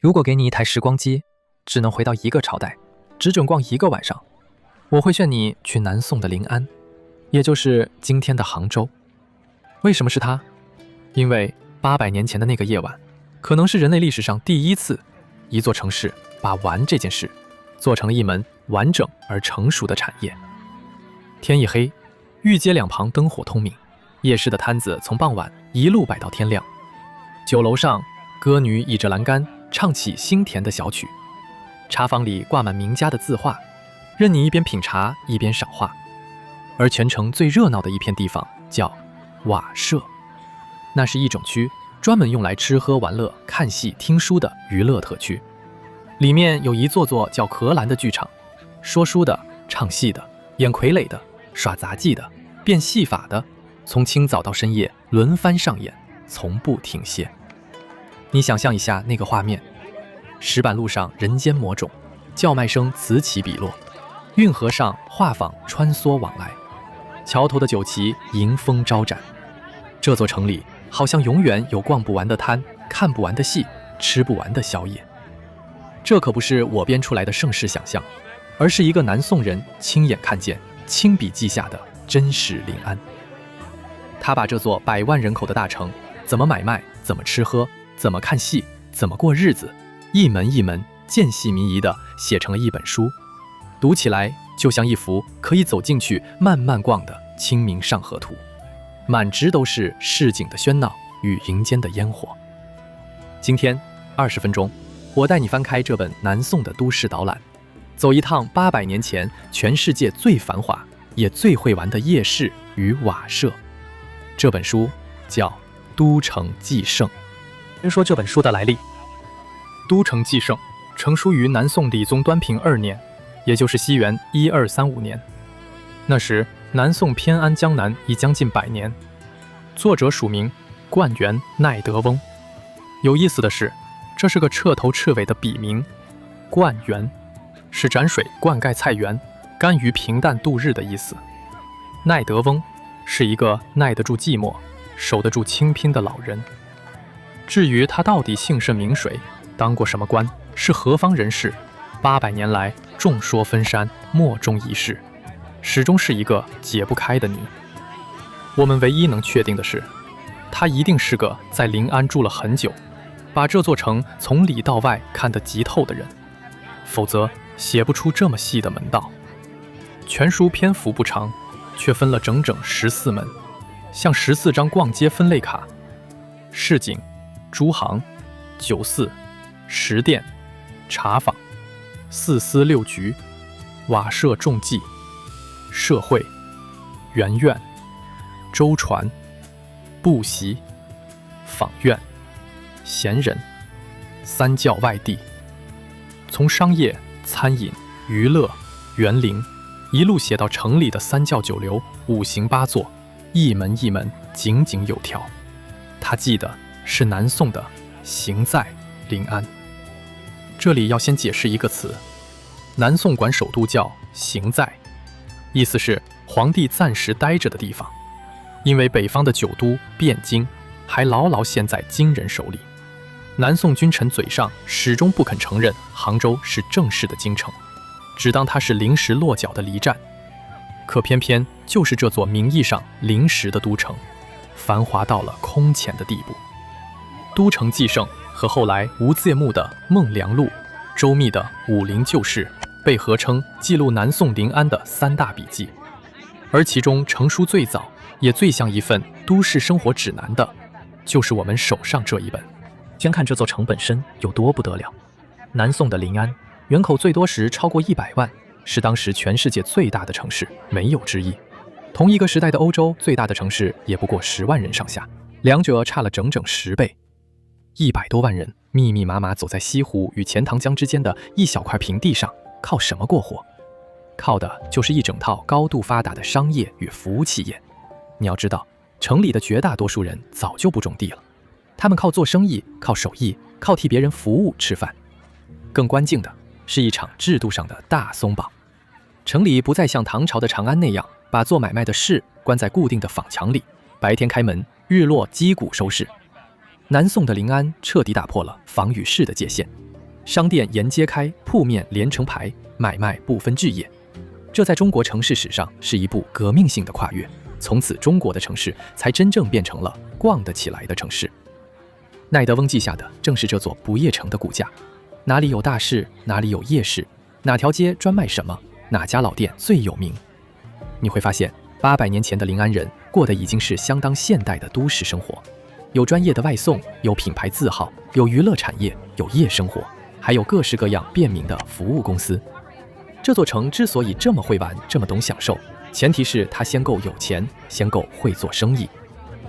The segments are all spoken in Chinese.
如果给你一台时光机，只能回到一个朝代，只准逛一个晚上，我会劝你去南宋的临安，也就是今天的杭州。为什么是它？因为800年前的那个夜晚，可能是人类历史上第一次，一座城市把玩这件事做成了一门完整而成熟的产业。天一黑，御街两旁灯火通明，夜市的摊子从傍晚一路摆到天亮。酒楼上，歌女倚着栏杆唱起心甜的小曲，茶坊里挂满名家的字画，任你一边品茶一边赏画。而全城最热闹的一片地方叫瓦舍，那是一整区，专门用来吃喝玩乐、看戏、听书的娱乐特区。里面有一座座叫荷兰的剧场，说书的、唱戏的、演傀儡的、耍杂技的、变戏法的，从清早到深夜轮番上演，从不停歇。你想象一下那个画面，石板路上人间魔种，叫卖声此起彼落，运河上画舫穿梭往来，桥头的酒旗迎风招展。这座城里好像永远有逛不完的摊，看不完的戏，吃不完的宵夜。这可不是我编出来的盛世想象，而是一个南宋人亲眼看见、亲笔记下的真实临安。他把这座100万人口的大城，怎么买卖，怎么吃喝，怎么看戏，怎么过日子，一门一门间隙迷疑地写成了一本书，读起来就像一幅可以走进去慢慢逛的《清明上河图》，满纸都是市井的喧闹与营间的烟火。今天20分钟，我带你翻开这本南宋的都市导览，走一趟800年前全世界最繁华也最会玩的夜市与瓦舍。这本书叫《都城纪胜》。先说这本书的来历。《都城纪胜》成书于南宋理宗端平2年，也就是西元1235年。那时南宋偏安江南已将近100年。作者署名灌园奈德翁。有意思的是，这是个彻头彻尾的笔名。灌园是沾水灌溉菜园，甘于平淡度日的意思。奈德翁是一个耐得住寂寞、守得住清贫的老人。至于他到底姓甚名谁，当过什么官，是何方人士，800年来众说纷纫，莫衷一是，始终是一个解不开的谜。我们唯一能确定的是，他一定是个在临安住了很久，把这座城从里到外看得极透的人，否则写不出这么细的门道。全书篇幅不长，却分了整整14门，像14张逛街分类卡：市井、诸行、酒肆、食店、茶坊、四司六局、瓦舍众妓、社会、园院、舟船、布席、坊院、闲人、三教外地，从商业、餐饮、娱乐、园林，一路写到城里的三教九流、五行八作，一门一门井井有条。他记得是南宋的行在临安。这里要先解释一个词，南宋管首都叫行在，意思是皇帝暂时待着的地方，因为北方的九都汴京还牢牢陷在金人手里。南宋君臣嘴上始终不肯承认杭州是正式的京城，只当它是临时落脚的离站。可偏偏就是这座名义上临时的都城，繁华到了空前的地步。都城纪胜和后来吴介牧的《孟良录》、周密的《武林旧事》被合称记录南宋临安的3大笔记，而其中成书最早也最像一份都市生活指南的，就是我们手上这一本。先看这座城本身有多不得了。南宋的临安人口最多时超过100万，是当时全世界最大的城市，没有之一。同一个时代的欧洲最大的城市也不过10万人上下，两者差了整整10倍。100多万人密密麻麻走在西湖与钱塘江之间的一小块平地上，靠什么过活？靠的就是一整套高度发达的商业与服务企业。你要知道，城里的绝大多数人早就不种地了，他们靠做生意、靠手艺、靠替别人服务吃饭。更关键的是一场制度上的大松绑。城里不再像唐朝的长安那样，把做买卖的士关在固定的坊墙里，白天开门，日落击鼓收市。南宋的临安彻底打破了坊与市的界限，商店沿街开，铺面连成排，买卖不分置业。这在中国城市史上是一部革命性的跨越，从此中国的城市才真正变成了逛得起来的城市。奈德翁记下的正是这座不夜城的骨架，哪里有大市，哪里有夜市，哪条街专卖什么，哪家老店最有名。你会发现800年前的临安人过的已经是相当现代的都市生活，有专业的外送，有品牌字号，有娱乐产业，有夜生活，还有各式各样便民的服务公司。这座城之所以这么会玩，这么懂享受，前提是它先够有钱，先够会做生意。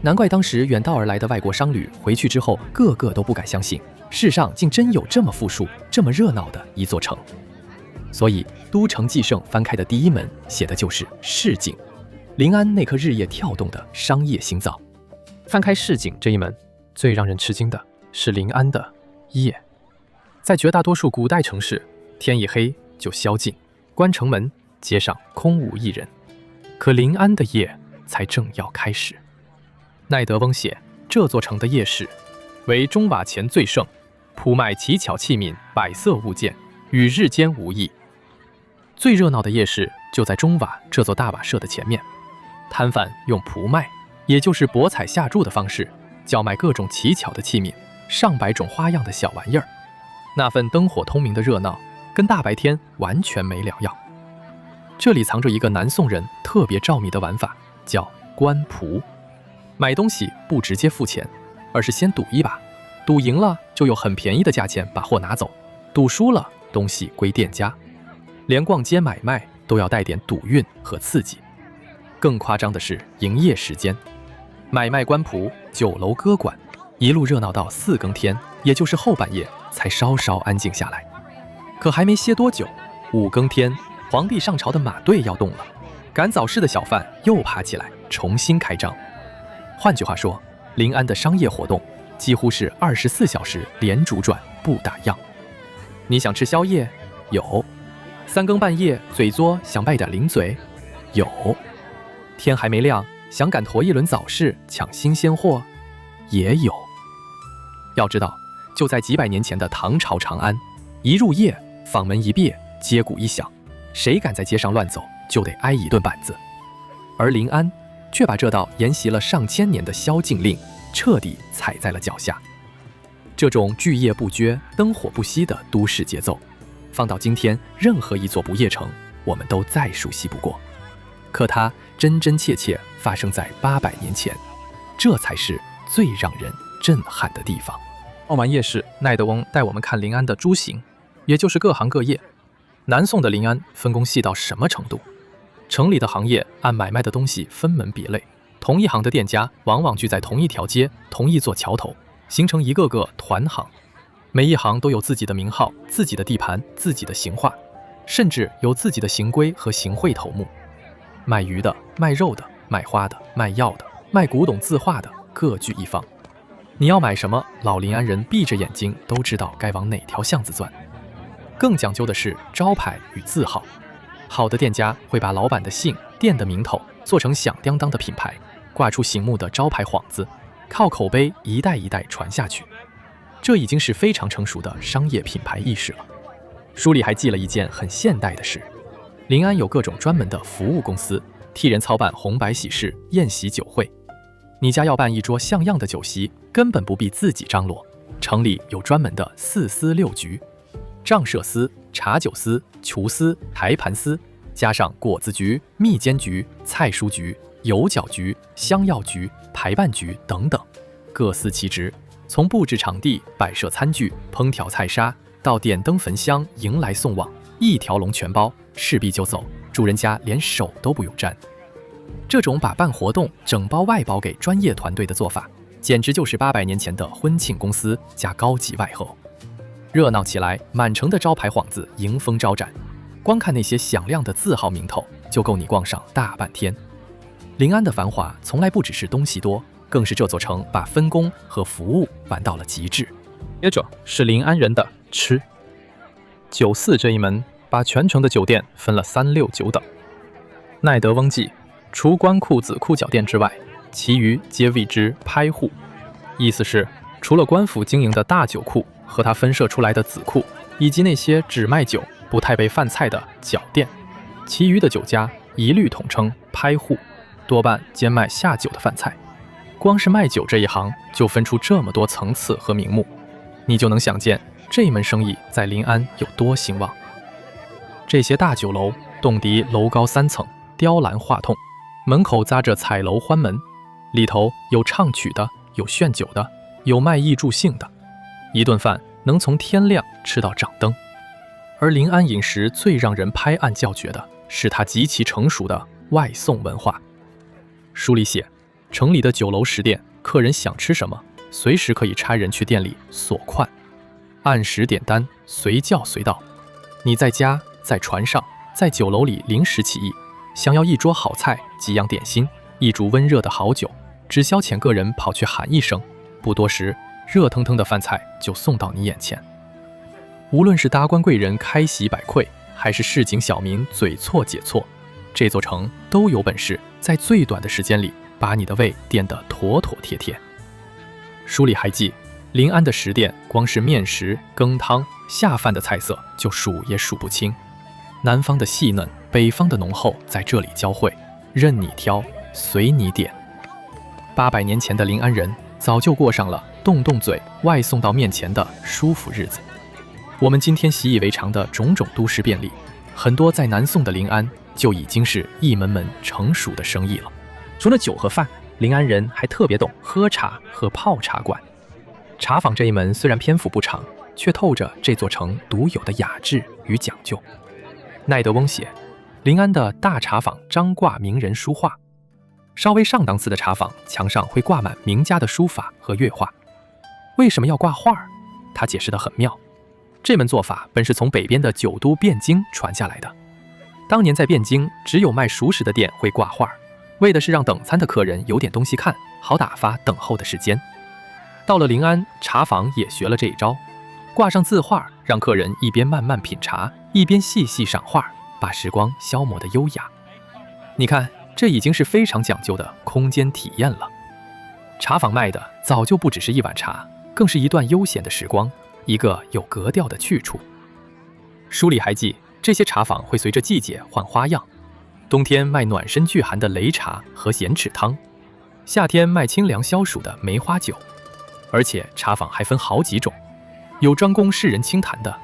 难怪当时远道而来的外国商旅回去之后，个个都不敢相信，世上竟真有这么富庶、这么热闹的一座城。所以《都城纪胜》翻开的第一门写的就是市井，临安那颗日夜跳动的商业心脏。翻开市井这一门，最让人吃惊的是临安的夜。在绝大多数古代城市，天一黑就宵禁，关城门，街上空无一人。可临安的夜才正要开始。奈德翁写，这座城的夜市为中瓦前最盛，铺卖奇巧器皿、百色物件，与日间无异。最热闹的夜市就在中瓦这座大瓦舍的前面，摊贩用铺卖，也就是博采下注的方式，叫卖各种奇巧的器皿，上百种花样的小玩意儿。那份灯火通明的热闹，跟大白天完全没两样。这里藏着一个南宋人特别着迷的玩法，叫官仆。买东西不直接付钱，而是先赌一把，赌赢了就有很便宜的价钱把货拿走，赌输了东西归店家。连逛街买卖都要带点赌运和刺激。更夸张的是营业时间，买卖官仆、酒楼歌馆，一路热闹到4更天，也就是后半夜才稍稍安静下来。可还没歇多久，5更天，皇帝上朝的马队要动了，赶早市的小贩又爬起来重新开张。换句话说，临安的商业活动几乎是24小时连轴转，不打烊。你想吃宵夜？有。3更半夜嘴作想拜点零嘴？有。天还没亮想赶驮一轮早市抢新鲜货？也有。要知道，就在几百年前的唐朝长安，一入夜坊门一别，街鼓一响，谁敢在街上乱走，就得挨一顿板子。而临安却把这道沿袭了上千年的宵禁令彻底踩在了脚下。这种巨夜不绝、灯火不熄的都市节奏，放到今天任何一座不夜城，我们都再熟悉不过。可它真真切切发生在800年前，这才是最让人震撼的地方。逛完夜市，奈德翁带我们看临安的诸行，也就是各行各业。南宋的临安分工细到什么程度？城里的行业按买卖的东西分门别类，同一行的店家往往聚在同一条街、同一座桥头，形成一个个团行。每一行都有自己的名号、自己的地盘、自己的行话，甚至有自己的行规和行会头目。卖鱼的、卖肉的、卖花的、卖药的、卖古董字画的，各据一方。你要买什么，老临安人闭着眼睛都知道该往哪条巷子钻。更讲究的是招牌与字号，好的店家会把老板的姓、店的名头做成响当当的品牌，挂出醒目的招牌幌子，靠口碑一代一代传下去。这已经是非常成熟的商业品牌意识了。书里还记了一件很现代的事，临安有各种专门的服务公司，替人操办红白喜事、宴席酒会。你家要办一桌像样的酒席，根本不必自己张罗，城里有专门的4司6局，账设司、茶酒司、厨司、台盘司，加上果子局、蜜煎局、菜蔬局、油角局、香药局、排办局等等，各司其职。从布置场地、摆设餐具、烹调菜沙，到点灯焚香、迎来送往，一条龙全包，事毕就走，主人家连手都不用沾。这种把办活动整包外包给专业团队的做法，简直就是800年前的婚庆公司加高级外后。热闹起来，满城的招牌幌子迎风招展，光看那些响亮的字号名头，就够你逛上大半天。临安的繁华从来不只是东西多，更是这座城把分工和服务玩到了极致。接着是临安人的吃。酒肆这一门把全城的酒店分了3、6、9等。奈德翁记，除官库、子库、脚店之外，其余皆谓之拍户，意思是除了官府经营的大酒库和它分设出来的子库，以及那些只卖酒不太备饭菜的脚店，其余的酒家一律统称拍户，多半兼卖下酒的饭菜。光是卖酒这一行就分出这么多层次和名目，你就能想见这门生意在临安有多兴旺。这些大酒楼栋敌楼高3层，雕栏画栋，门口扎着彩楼欢门，里头有唱曲的，有炫酒的，有卖艺助兴的，一顿饭能从天亮吃到掌灯。而临安饮食最让人拍案叫绝的是它极其成熟的外送文化。书里写，城里的酒楼食店，客人想吃什么，随时可以差人去店里索款，按时点单，随叫随到。你在家，在船上，在酒楼里临时起意，想要一桌好菜，几样点心，一烛温热的好酒，只消遣个人跑去喊一声，不多时，热腾腾的饭菜就送到你眼前。无论是达官贵人开席摆馈，还是市井小民嘴错解错，这座城都有本事在最短的时间里把你的胃垫得妥妥帖帖。书里还记，临安的食店光是面食、羹汤、下饭的菜色就数也数不清，南方的细嫩，北方的浓厚在这里交汇，任你挑，随你点。800年前的临安人早就过上了动动嘴外送到面前的舒服日子。我们今天习以为常的种种都市便利，很多在南宋的临安就已经是一门门成熟的生意了。除了酒和饭，临安人还特别懂喝茶和泡茶馆。茶坊这一门虽然篇幅不长，却透着这座城独有的雅致与讲究。奈德翁写，临安的大茶坊张挂名人书画，稍微上档次的茶坊墙上会挂满名家的书法和绘画。为什么要挂画？他解释得很妙。这门做法本是从北边的酒都汴京传下来的。当年在汴京，只有卖熟食的店会挂画，为的是让等餐的客人有点东西看，好打发等候的时间。到了临安，茶坊也学了这一招，挂上字画，让客人一边慢慢品茶，一边细细赏画，把时光消磨得优雅。你看，这已经是非常讲究的空间体验了。茶坊卖的早就不只是一碗茶，更是一段悠闲的时光，一个有格调的去处。书里还记，这些茶坊会随着季节换花样，冬天卖暖身聚寒的擂茶和咸豉汤，夏天卖清凉消暑的梅花酒。而且茶坊还分好几种，有专供世人清谈的，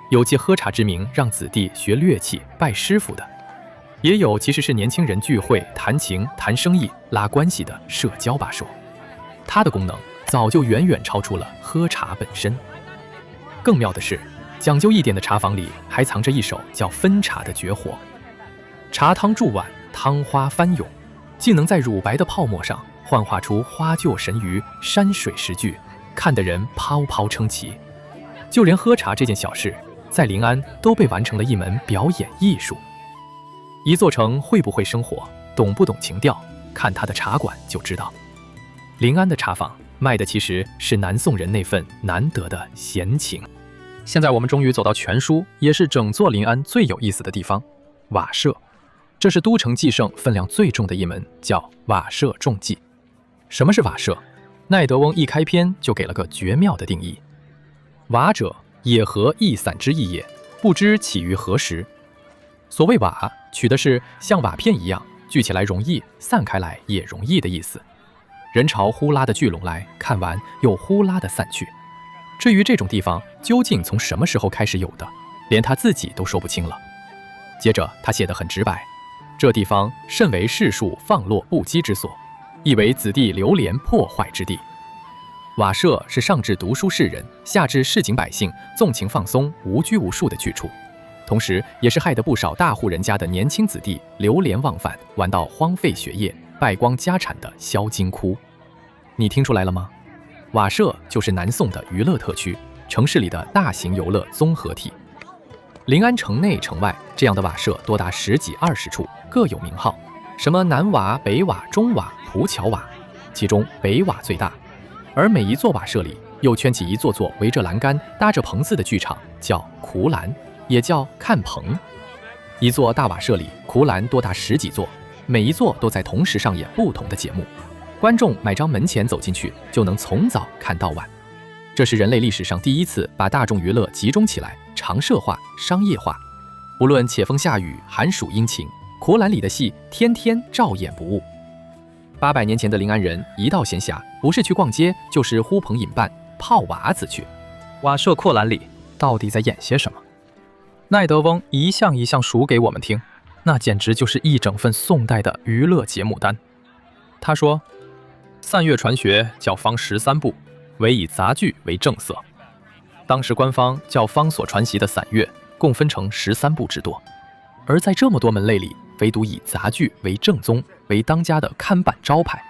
有借喝茶之名让子弟学乐器拜师傅的，也有其实是年轻人聚会谈情谈生意拉关系的社交把手。它的功能早就远远超出了喝茶本身。更妙的是，讲究一点的茶坊里还藏着一手叫分茶的绝活。茶汤注碗，汤花翻涌，竟能在乳白的泡沫上幻化出花柩神鱼、山水石具，看得人泡泡称奇。就连喝茶这件小事，在临安都被完成了一门表演艺术。一座城会不会生活，懂不懂情调，看它的茶馆就知道。临安的茶坊卖的其实是南宋人那份难得的闲情。现在我们终于走到全书，也是整座临安最有意思的地方——瓦舍。这是都城纪胜分量最重的一门，叫瓦舍重记。什么是瓦舍？奈德翁一开篇就给了个绝妙的定义：瓦者，野合逸散之意也，不知起于何时。所谓瓦，取的是像瓦片一样聚起来容易，散开来也容易的意思。人潮呼啦的聚拢来，看完又呼啦的散去。至于这种地方究竟从什么时候开始有的，连他自己都说不清了。接着他写得很直白，这地方甚为世庶放落不羁之所，亦为子弟流连破坏之地。瓦舍是上至读书士人，下至市井百姓纵情放松、无拘无束的去处，同时也是害得不少大户人家的年轻子弟流连忘返，玩到荒废学业、败光家产的销金窟。你听出来了吗？瓦舍就是南宋的娱乐特区，城市里的大型游乐综合体。临安城内城外这样的瓦舍多达10几20处，各有名号，什么南瓦、北瓦、中瓦、蒲桥瓦，其中北瓦最大。而每一座瓦舍里又圈起一座座围着栏杆搭着棚子的剧场，叫苦栏，也叫看棚。一座大瓦舍里，苦栏多达10几座，每一座都在同时上演不同的节目，观众买张门钱走进去，就能从早看到晚。这这是人类历史上第一次把大众娱乐集中起来，常设化、商业化。无论且风下雨、寒暑阴晴，果栏里的戏天天照演不误。800年前的临安人一到闲暇，不是去逛街，就是呼朋引伴泡娃子去。瓦舍阔栏里到底在演些什么？奈德翁一项一项数给我们听，那简直就是一整份宋代的娱乐节目单。他说，散乐传学教方13部，唯以杂剧为正色。当时官方教方所传习的散乐共分成13部之多，而在这么多门类里，唯独以杂剧为正宗，为当家的看板招牌。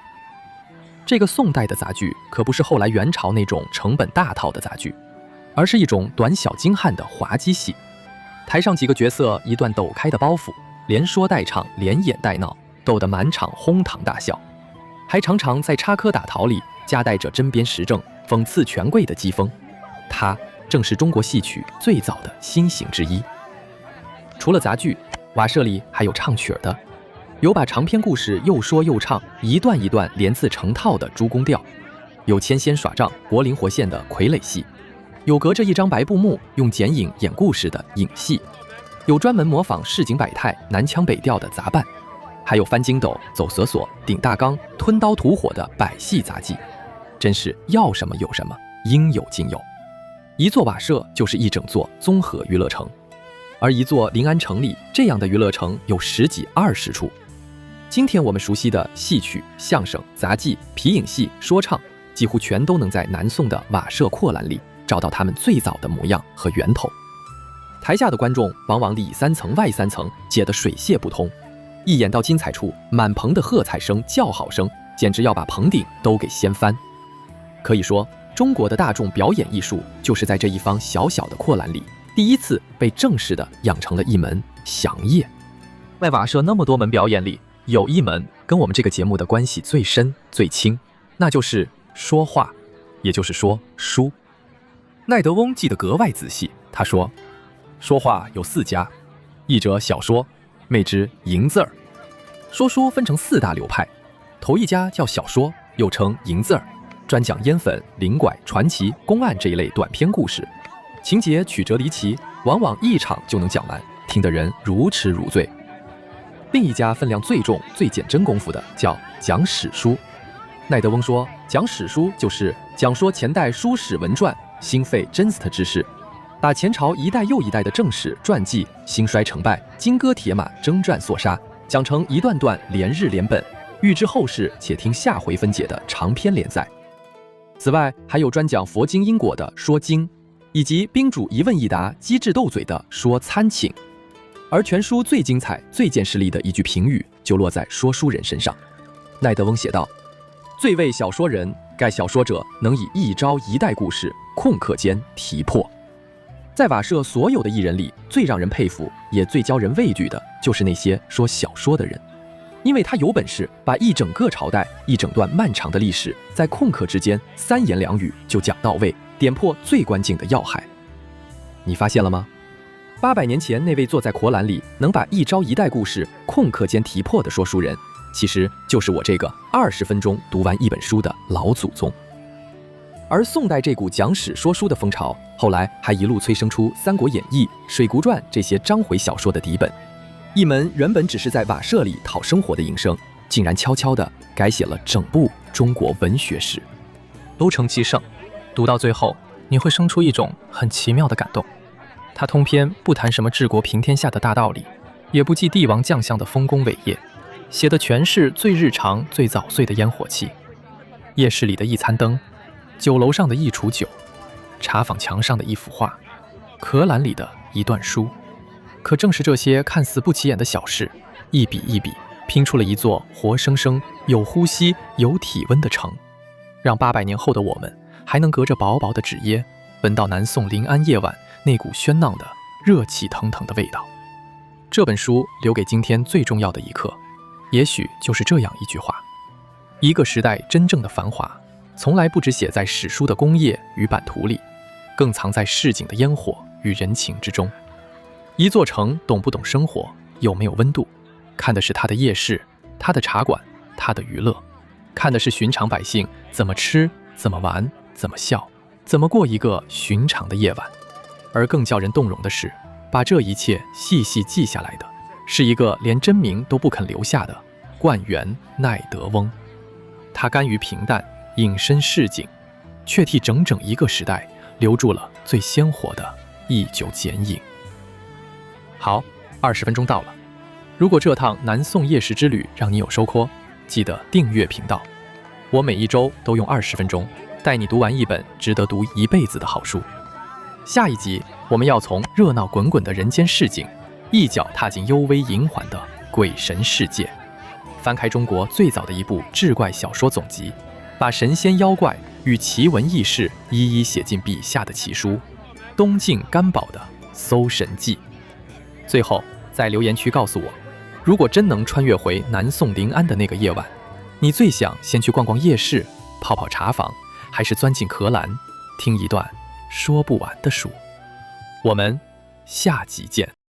这个宋代的杂剧可不是后来元朝那种成本大套的杂剧，而是一种短小精悍的滑稽戏。台上几个角色一段抖开的包袱，连说带唱，连演带闹，逗得满场哄堂大笑，还常常在插科打诳里夹带着针砭时政、讽刺权贵的讥讽。它正是中国戏曲最早的新型之一。除了杂剧，瓦舍里还有唱曲的，有把长篇故事又说又唱，一段一段连字成套的诸公调，有牵仙耍杖、活灵活现的傀儡戏，有隔着一张白布幕用剪影演故事的影戏，有专门模仿市井百态、南腔北调的杂扮，还有翻筋斗、走蛇索、顶大缸、吞刀吐火的百戏杂技，真是要什么有什么，应有尽有。一座瓦舍就是一整座综合娱乐城，而一座临安城里这样的娱乐城有10几20处。今天我们熟悉的戏曲、相声、杂技、皮影戏、说唱，几乎全都能在南宋的瓦舍阔栏里找到他们最早的模样和源头。台下的观众往往里3层外3层，解得水泄不通。一演到精彩处，满棚的喝彩声、叫好声，简直要把棚顶都给掀翻。可以说，中国的大众表演艺术就是在这一方小小的阔栏里，第一次被正式的养成了一门祥业。在瓦舍那么多门表演里，有一门跟我们这个节目的关系最深最亲，那就是说话，也就是说书。奈德翁记得格外仔细，他说，说话有4家，一者小说，谓之淫字儿。说书分成4大流派，头一家叫小说，又称淫字儿，专讲烟粉、灵拐、传奇、公案这一类短篇故事，情节曲折离奇，往往一场就能讲完，听得人如痴如醉。另一家分量最重、最减真功夫的叫讲史书。奈德翁说，讲史书就是讲说前代书史文传兴废真实之事，把前朝一代又一代的正史传记兴衰成败、金戈铁马、征战肃杀讲成一段段连日连本，欲知后事且听下回分解的长篇连载。此外，还有专讲佛经因果的说经，以及宾主一问一答、机智斗嘴的说参请。而全书最精彩、最见识力的一句评语，就落在说书人身上。奈德翁写道：“最为小说人，盖小说者能以一朝一代故事，空刻间题破。”在瓦舍所有的艺人里，最让人佩服，也最教人畏惧的，就是那些说小说的人。因为他有本事把一整个朝代、一整段漫长的历史，在空刻之间3言2语就讲到位，点破最关键的要害。你发现了吗？800年前那位坐在阔栏里能把一朝一代故事空刻间题破的说书人，其实就是我这个20分钟读完一本书的老祖宗。而宋代这股讲史说书的风潮，后来还一路催生出《三国演义》《水浒传》这些章回小说的底本。一门原本只是在瓦舍里讨生活的营生，竟然悄悄地改写了整部中国文学史。都成其盛，读到最后，你会生出一种很奇妙的感动。他通篇不谈什么治国平天下的大道理，也不记帝王将相的丰功伟业，写的全是最日常、最早碎的烟火气。夜市里的一餐灯，酒楼上的一壶酒，茶坊墙上的一幅画，壳栏里的一段书。可正是这些看似不起眼的小事，一笔一笔拼出了一座活生生、有呼吸、有体温的城，让800年后的我们还能隔着薄薄的纸页，闻到南宋临安夜晚那股喧闹的、热气腾腾的味道。这本书留给今天最重要的一课，也许就是这样一句话：一个时代真正的繁华，从来不只写在史书的工业与版图里，更藏在市井的烟火与人情之中。一座城懂不懂生活，有没有温度，看的是它的夜市、它的茶馆、它的娱乐，看的是寻常百姓怎么吃、怎么玩、怎么笑，怎么过一个寻常的夜晚。而更叫人动容的是，把这一切细细记下来的，是一个连真名都不肯留下的冠元奈德翁。他甘于平淡，隐身市井，却替整整一个时代留住了最鲜活的一九剪影。好，20分钟到了。如果这趟南宋夜市之旅让你有收获，记得订阅频道。我每一周都用20分钟带你读完一本值得读一辈子的好书。下一集我们要从热闹滚滚的人间市井，一脚踏进幽微隐缓的鬼神世界，翻开中国最早的一部志怪小说总集，把神仙妖怪与奇闻异事一一写进笔下的奇书《东晋干宝的搜神记》。最后在留言区告诉我，如果真能穿越回南宋临安的那个夜晚，你最想先去逛逛夜市，泡泡茶坊，还是钻进壳栏听一段说不完的书？我们下集见。